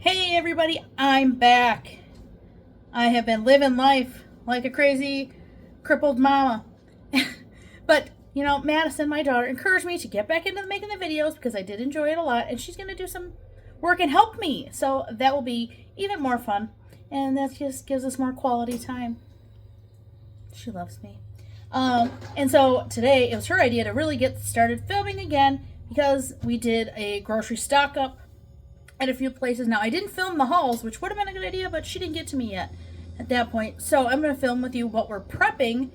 Hey everybody, I'm back. I have been living life like a crazy crippled mama. But, Madison, my daughter, encouraged me to get back into making the videos because I did enjoy it a lot, and she's going to do some work and help me. So that will be even more fun, and that just gives us more quality time. She loves me. And so today it was her idea to really get started filming again because we did a grocery stock up at a few places. Now, I didn't film the hauls, which would have been a good idea, but she didn't get to me yet at that point. So I'm going to film with you what we're prepping,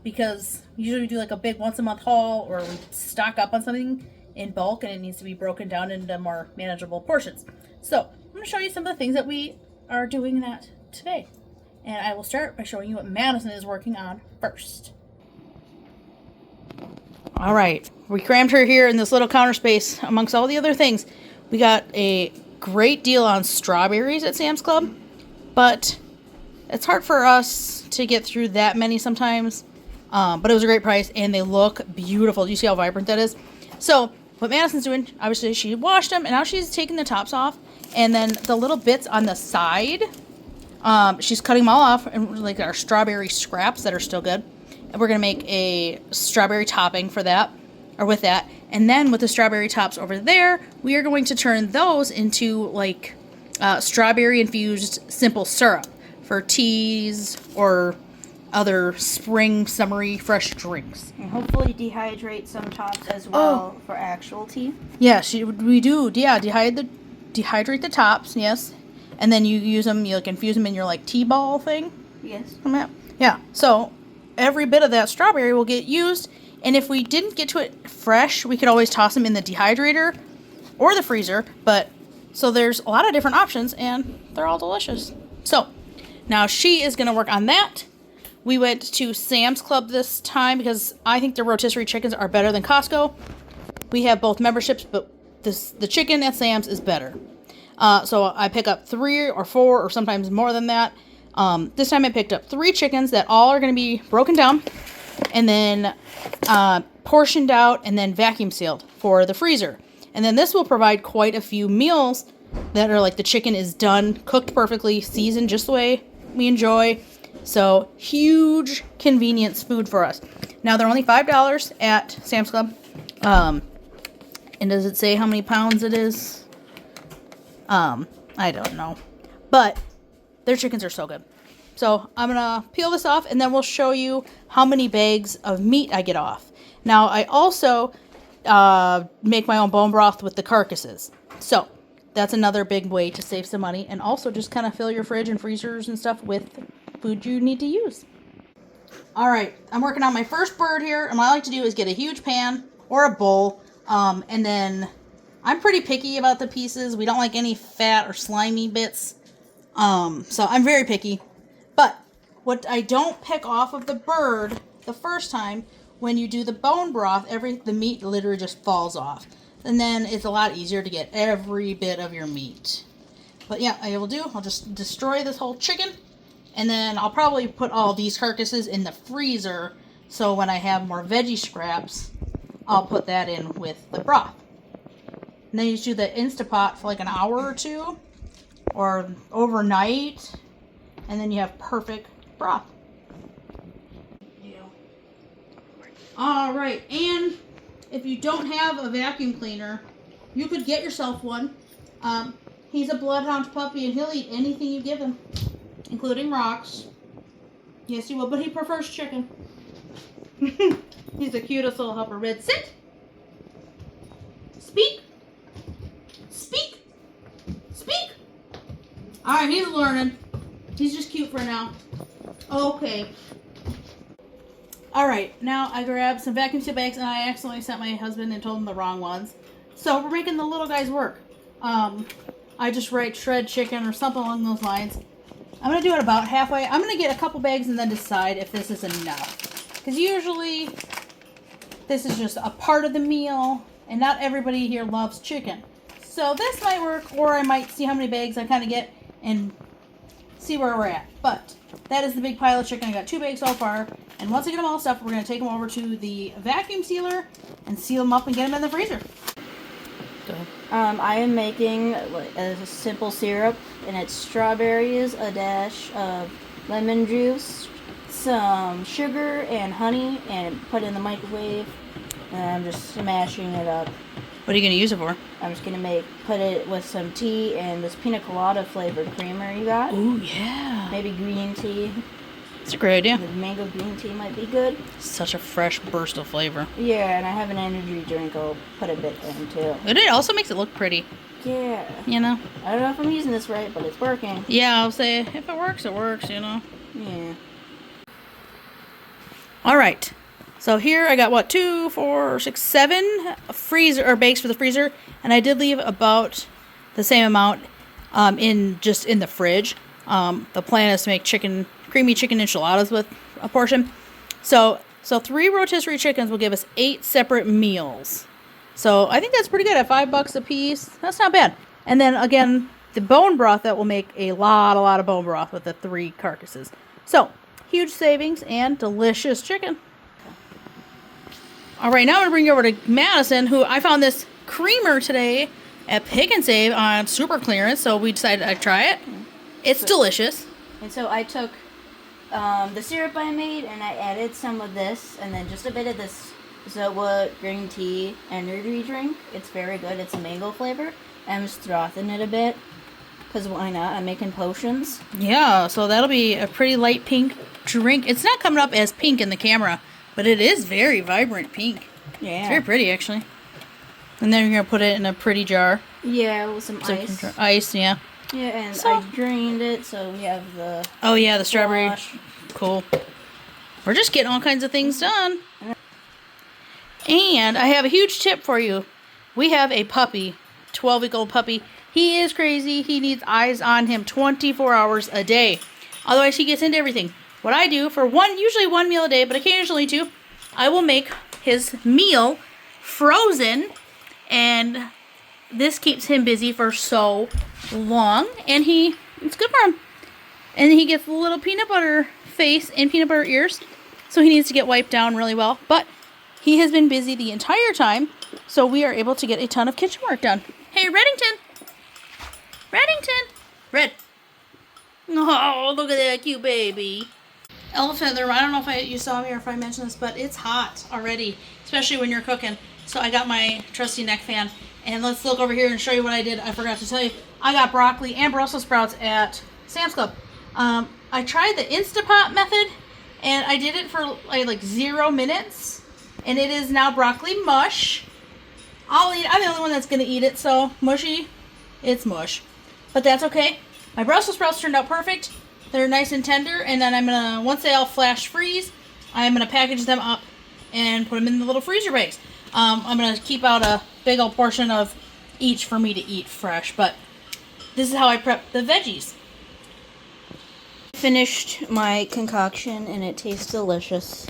because usually we do like a big once a month haul, or we stock up on something in bulk and it needs to be broken down into more manageable portions. So I'm going to show you some of the things that we are doing that today. And I will start by showing you what Madison is working on first. All right, we crammed her here in this little counter space amongst all the other things. We got a great deal on strawberries at Sam's Club, but it's hard for us to get through that many sometimes. But it was a great price, and they look beautiful. Do you see how vibrant that is? So what Madison's doing, obviously she washed them, and now she's taking the tops off, and then the little bits on the side, she's cutting them all off, and like our strawberry scraps that are still good. And we're gonna make a strawberry topping for that, or with that. And then with the strawberry tops over there, we are going to turn those into like strawberry infused simple syrup for teas or other spring, summery, fresh drinks. And hopefully dehydrate some tops as well for actual tea. Yeah, we do. Yeah, dehydrate the tops. Yes, and then you use them. You like infuse them in your like tea ball thing. Yes. Yeah. So every bit of that strawberry will get used. And if we didn't get to it fresh, we could always toss them in the dehydrator or the freezer. But so there's a lot of different options, and they're all delicious. So now she is going to work on that. We went to Sam's Club this time because I think the rotisserie chickens are better than Costco. We have both memberships, but the chicken at Sam's is better. So I pick up 3 or 4 or sometimes more than that. This time I picked up 3 chickens that all are going to be broken down and then portioned out and then vacuum sealed for the freezer. And then this will provide quite a few meals that are like the chicken is done, cooked perfectly, seasoned just the way we enjoy. So huge convenience food for us. Now they're only $5 at Sam's Club. And does it say how many pounds it is? I don't know. But their chickens are so good. So I'm going to peel this off, and then we'll show you how many bags of meat I get off. Now, I also make my own bone broth with the carcasses. So that's another big way to save some money, and also just kind of fill your fridge and freezers and stuff with food you need to use. All right, I'm working on my first bird here, and what I like to do is get a huge pan or a bowl, and then I'm pretty picky about the pieces. We don't like any fat or slimy bits, so I'm very picky. But what I don't pick off of the bird the first time, when you do the bone broth, the meat literally just falls off. And then it's a lot easier to get every bit of your meat. But yeah, I'll just destroy this whole chicken. And then I'll probably put all these carcasses in the freezer. So when I have more veggie scraps, I'll put that in with the broth. And then you just do the Instapot for like an hour or 2. Or overnight. And then you have perfect broth. All right, and if you don't have a vacuum cleaner, you could get yourself one. He's a bloodhound puppy, and he'll eat anything you give him, including rocks. Yes, he will, but he prefers chicken. He's the cutest little helper. Red, sit. Speak. Speak. Speak. All right, he's learning. He's just cute for now. Okay. All right, now I grabbed some vacuum seal bags, and I accidentally sent my husband and told him the wrong ones. So we're making the little guys work. I just write shred chicken or something along those lines. I'm going to do it about halfway. I'm going to get a couple bags and then decide if this is enough. Because usually this is just a part of the meal, and not everybody here loves chicken. So this might work, or I might see how many bags I kind of get and see where we're at. But that is the big pile of chicken. I got 2 bags so far. And once I get them all stuffed, we're going to take them over to the vacuum sealer and seal them up and get them in the freezer. Go ahead. I am making a simple syrup, and it's strawberries, a dash of lemon juice, some sugar and honey, and put it in the microwave. And I'm just smashing it up. What are you going to use it for? I'm just gonna put it with some tea and this pina colada flavored creamer you got. Oh yeah. Maybe green tea. It's a great idea. The mango green tea might be good. Such a fresh burst of flavor. Yeah, and I have an energy drink I'll put a bit in too. It also makes it look pretty. Yeah. You know? I don't know if I'm using this right, but it's working. Yeah, I'll say if it works, it works, you know? Yeah. Alright. So here I got 2, 4, 6, 7 freezer or bakes for the freezer. And I did leave about the same amount in the fridge. The plan is to make creamy chicken enchiladas with a portion. So 3 rotisserie chickens will give us 8 separate meals. So I think that's pretty good at $5 a piece. That's not bad. And then again, the bone broth, that will make a lot of bone broth with the 3 carcasses. So huge savings and delicious chicken. All right, now I'm going to bring you over to Madison, who I found this creamer today at Pick and Save on super clearance, so we decided I'd try it. It's delicious. And so I took the syrup I made and I added some of this and then just a bit of this Zoa green tea energy drink. It's very good. It's a mango flavor. I'm just frothing it a bit because why not? I'm making potions. Yeah, so that'll be a pretty light pink drink. It's not coming up as pink in the camera, but it is very vibrant pink. Yeah. It's very pretty, actually. And then you're going to put it in a pretty jar. Yeah, with some ice. Ice, yeah. Yeah, and So- I drained it, so we have the Oh, yeah, the strawberry. squash. Cool. We're just getting all kinds of things done. And I have a huge tip for you. We have a puppy, 12-week-old puppy. He is crazy. He needs eyes on him 24 hours a day. Otherwise, he gets into everything. What I do for usually one meal a day, but occasionally 2, I will make his meal frozen, and this keeps him busy for so long, and it's good for him. And he gets a little peanut butter face and peanut butter ears, so he needs to get wiped down really well. But he has been busy the entire time, so we are able to get a ton of kitchen work done. Hey, Reddington! Reddington! Red! Oh, look at that cute baby. Elephant in the room. I don't know if you saw me or if I mentioned this, but it's hot already, especially when you're cooking. So I got my trusty neck fan, and let's look over here and show you what I did. I forgot to tell you. I got broccoli and Brussels sprouts at Sam's Club. I tried the Instapot method, and I did it for like 0 minutes, and it is now broccoli mush. I'll eat. I'm the only one that's gonna eat it, so mushy. It's mush, but that's okay. My Brussels sprouts turned out perfect. They're nice and tender, and then I'm gonna, once they all flash freeze, I'm gonna package them up and put them in the little freezer bags. I'm gonna keep out a big old portion of each for me to eat fresh, but this is how I prep the veggies. Finished my concoction and it tastes delicious.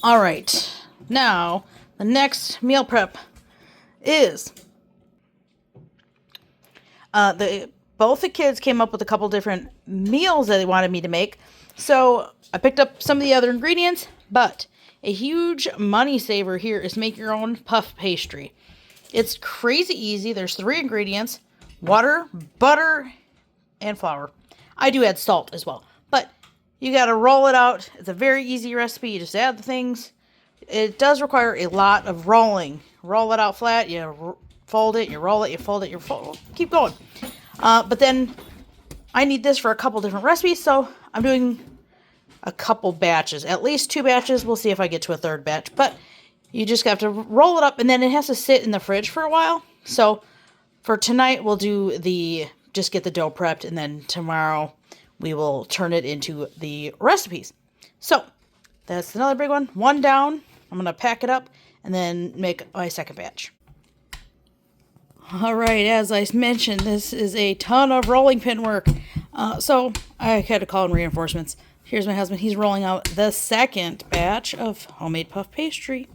All right, now the next meal prep is both the kids came up with a couple different meals that they wanted me to make. So I picked up some of the other ingredients, but a huge money saver here is make your own puff pastry. It's crazy easy. There's 3 ingredients: water, butter, and flour. I do add salt as well, but you got to roll it out. It's a very easy recipe. You just add the things. It does require a lot of rolling. Roll it out flat. You fold it, you roll it, you fold it, you fold. Keep going. But then I need this for a couple different recipes, so I'm doing a couple batches, at least 2 batches. We'll see if I get to a 3rd batch, but you just have to roll it up, and then it has to sit in the fridge for a while. So for tonight, we'll do just get the dough prepped, and then tomorrow we will turn it into the recipes. So that's another big one. 1 down. I'm going to pack it up and then make my 2nd batch. All right, as I mentioned, this is a ton of rolling pin work. So I had to call in reinforcements. Here's my husband. He's rolling out the 2nd batch of homemade puff pastry.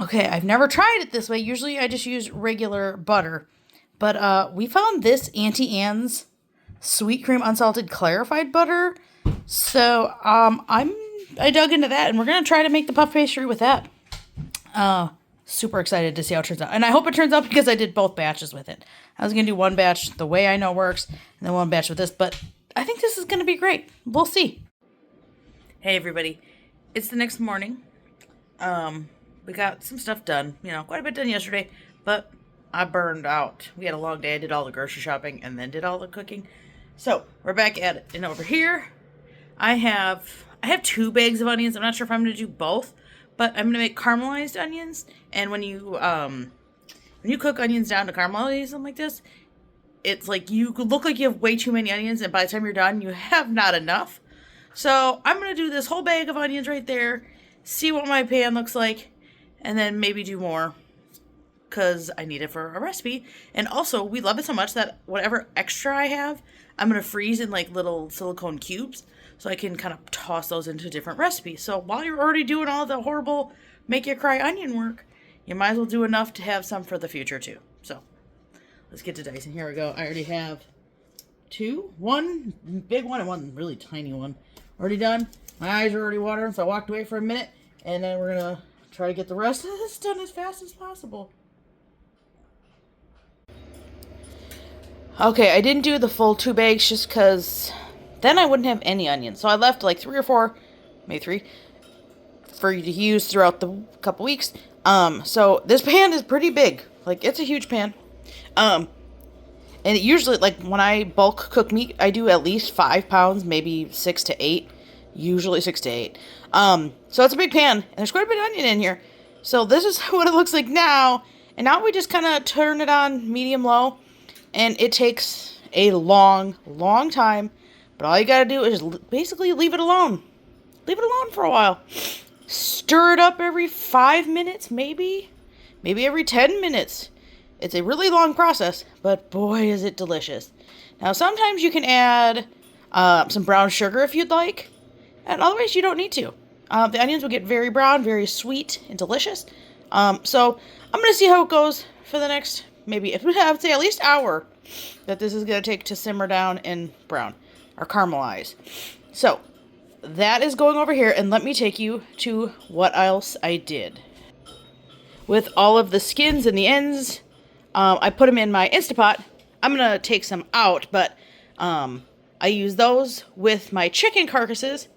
Okay, I've never tried it this way. Usually I just use regular butter. But we found this Auntie Anne's sweet cream unsalted clarified butter. So I dug into that, and we're going to try to make the puff pastry with that. Super excited to see how it turns out. And I hope it turns out because I did both batches with it. I was going to do one batch the way I know works, and then one batch with this, but I think this is going to be great. We'll see. Hey, everybody. It's the next morning. We got some stuff done. You know, quite a bit done yesterday, but I burned out. We had a long day. I did all the grocery shopping and then did all the cooking. So, we're back at it. And over here, I have 2 bags of onions. I'm not sure if I'm going to do both, but I'm going to make caramelized onions. And when you cook onions down to caramelize them like this, it's like you look like you have way too many onions, and by the time you're done, you have not enough. So I'm going to do this whole bag of onions right there, see what my pan looks like, and then maybe do more because I need it for a recipe. And also, we love it so much that whatever extra I have, I'm going to freeze in like little silicone cubes so I can kind of toss those into different recipes. So while you're already doing all the horrible make you cry onion work, you might as well do enough to have some for the future too. So let's get to dicing. Here we go. I already have 2, one big one and one really tiny one. Already done. My eyes are already watering, so I walked away for a minute, and then we're gonna try to get the rest of this done as fast as possible. Okay, I didn't do the full 2 bags just because then I wouldn't have any onions. So I left like 3 or 4, maybe 3, for you to use throughout the couple weeks. So this pan is pretty big. Like, it's a huge pan. And it usually, like, when I bulk cook meat, I do at least 5 pounds, maybe 6 to 8. Usually 6 to 8. So it's a big pan, and there's quite a bit of onion in here. So this is what it looks like now. And now we just kind of turn it on medium-low. And it takes a long, long time. But all you gotta do is basically leave it alone. Leave it alone for a while. Stir it up every 5 minutes, maybe. Maybe every 10 minutes. It's a really long process, but boy, is it delicious. Now, sometimes you can add some brown sugar if you'd like. And otherwise, you don't need to. The onions will get very brown, very sweet, and delicious. So I'm going to see how it goes for the next, maybe, I would say at least hour that this is going to take to simmer down and brown or caramelize. So that is going over here, and let me take you to what else I did. With all of the skins and the ends, I put them in my Instapot. I'm going to take some out, but I use those with my chicken carcasses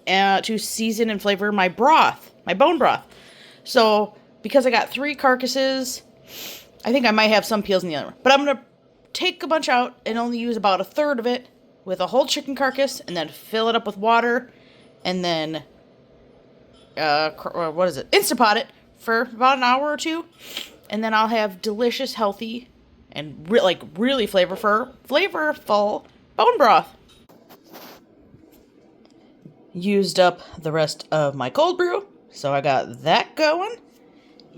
to season and flavor my broth, my bone broth. So because I got 3 carcasses, I think I might have some peels in the other one. But I'm going to take a bunch out and only use about 1/3 of it with a whole chicken carcass, and then fill it up with water, and then, Instapot it for about an hour or 2. And then I'll have delicious, healthy, and really flavorful bone broth. Used up the rest of my cold brew, so I got that going.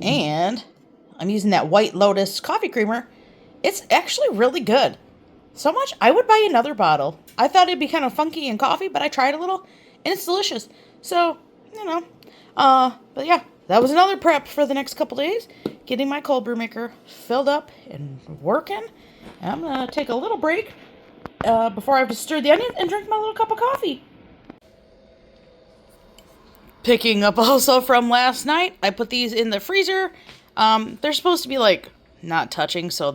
And I'm using that White Lotus coffee creamer. It's actually really good. So much, I would buy another bottle. I thought it'd be kind of funky in coffee, but I tried a little, and it's delicious. So, you know, but yeah, that was another prep for the next couple days. Getting my cold brew maker filled up and working. And I'm going to take a little break before I have to stir the onion and drink my little cup of coffee. Picking up also from last night, I put these in the freezer. They're supposed to be like not touching, so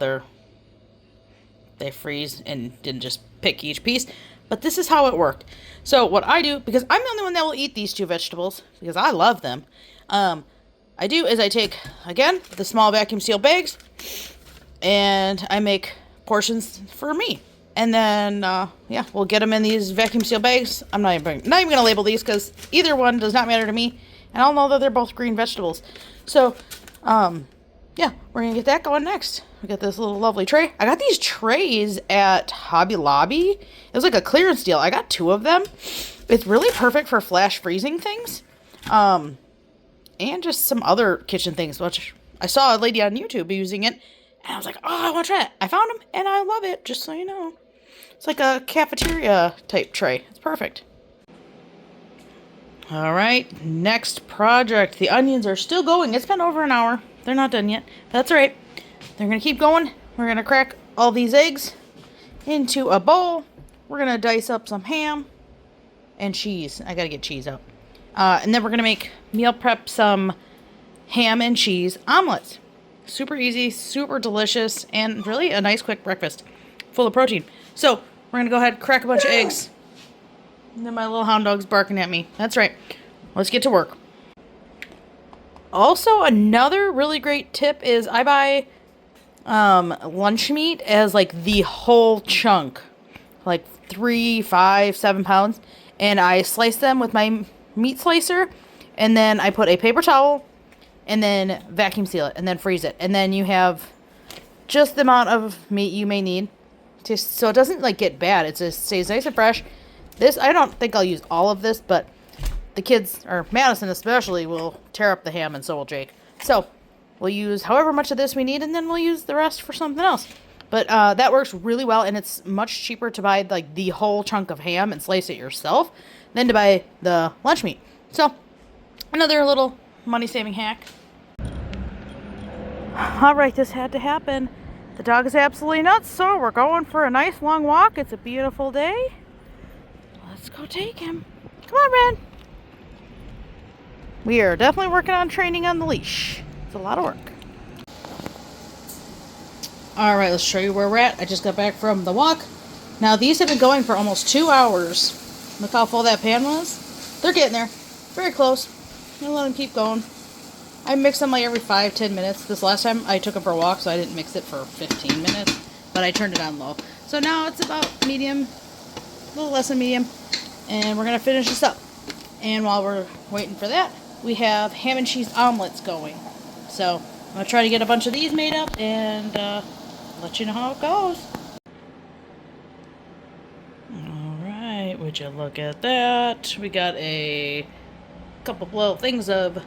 they freeze and didn't just pick each piece. But this is how it worked. So what I do, because I'm the only one that will eat these 2 vegetables, because I love them, I do is I take, again, the small vacuum seal bags, and I make portions for me. And then, yeah, we'll get them in these vacuum seal bags. I'm not even going to label these because either one does not matter to me. And I'll know that they're both green vegetables. So, yeah, we're going to get that going next. We got this little lovely tray. I got these trays at Hobby Lobby. It was like a clearance deal. I got 2 of them. It's really perfect for flash freezing things. And just some other kitchen things, which I saw a lady on YouTube using it. And I was like, oh, I want to try it. I found them, and I love it, just so you know. It's like a cafeteria type tray. It's perfect. All right, next project. The onions are still going. It's been over an hour. They're not done yet. That's all right. They're going to keep going. We're going to crack all these eggs into a bowl. We're going to dice up some ham and cheese. I got to get cheese out. And then we're going to meal prep some ham and cheese omelets. Super easy, super delicious, and really a nice quick breakfast full of protein. So we're going to go ahead and crack a bunch of eggs. And then my little hound dog's barking at me. That's right. Let's get to work. Also, another really great tip is I buy lunch meat as like the whole chunk, like 3, 5, 7 pounds, and I slice them with my meat slicer, and then I put a paper towel and then vacuum seal it and then freeze it, and then you have just the amount of meat you may need just so it doesn't like get bad. It just stays nice and fresh. This, I don't think I'll use all of this, but the kids, or Madison especially, will tear up the ham, and so will Jake. So we'll use however much of this we need, and then we'll use the rest for something else. But that works really well, and it's much cheaper to buy like the whole chunk of ham and slice it yourself than to buy the lunch meat. So another little money-saving hack. All right, this had to happen. The dog is absolutely nuts, so we're going for a nice long walk. It's a beautiful day. Let's go take him. Come on, Red. We are definitely working on training on the leash. It's a lot of work. All right, let's show you where we're at. I just got back from the walk. Now, these have been going for almost 2 hours. Look how full that pan was. They're getting there. Very close. I'm gonna let them keep going. I mix them like every 5-10 minutes. This last time I took them for a walk, so I didn't mix it for 15 minutes. But I turned it on low. So now it's about medium, a little less than medium. And we're going to finish this up. And while we're waiting for that, we have ham and cheese omelets going. So I'm going to try to get a bunch of these made up and let you know how it goes. Alright, would you look at that? We got a couple little things of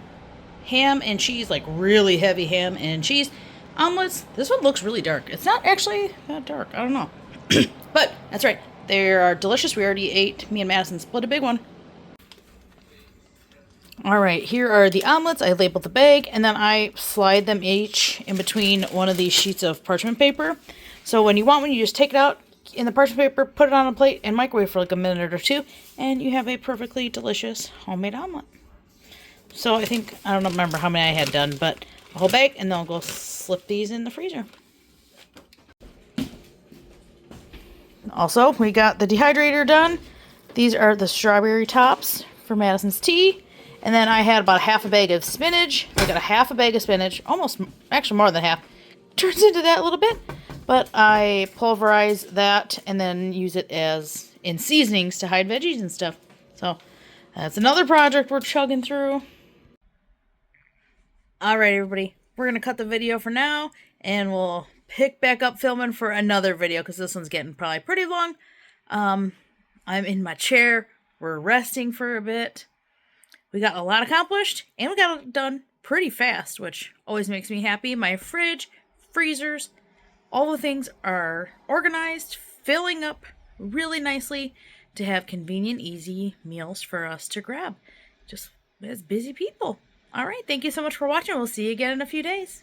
ham and cheese, like really heavy ham and cheese omelets. This one looks really dark. It's not actually that dark. I don't know. But that's right. They are delicious. We already ate. Me and Madison split a big one. Alright, here are the omelets. I labeled the bag, and then I slide them each in between one of these sheets of parchment paper. So when you want one, you just take it out in the parchment paper, put it on a plate, and microwave for like a minute or two, and you have a perfectly delicious homemade omelet. So I think, I don't remember how many I had done, but a whole bag, and then I'll go slip these in the freezer. Also, we got the dehydrator done. These are the strawberry tops for Madison's tea. And then I had about half a bag of spinach. I got a half a bag of spinach, almost, actually more than half. Turns into that a little bit. But I pulverize that and then use it as in seasonings to hide veggies and stuff. So that's another project we're chugging through. Alright, everybody. We're going to cut the video for now, and we'll pick back up filming for another video because this one's getting probably pretty long. I'm in my chair. We're resting for a bit. We got a lot accomplished, and we got it done pretty fast, which always makes me happy. My fridge, freezers, all the things are organized, filling up really nicely to have convenient, easy meals for us to grab. Just as busy people. All right, thank you so much for watching. We'll see you again in a few days.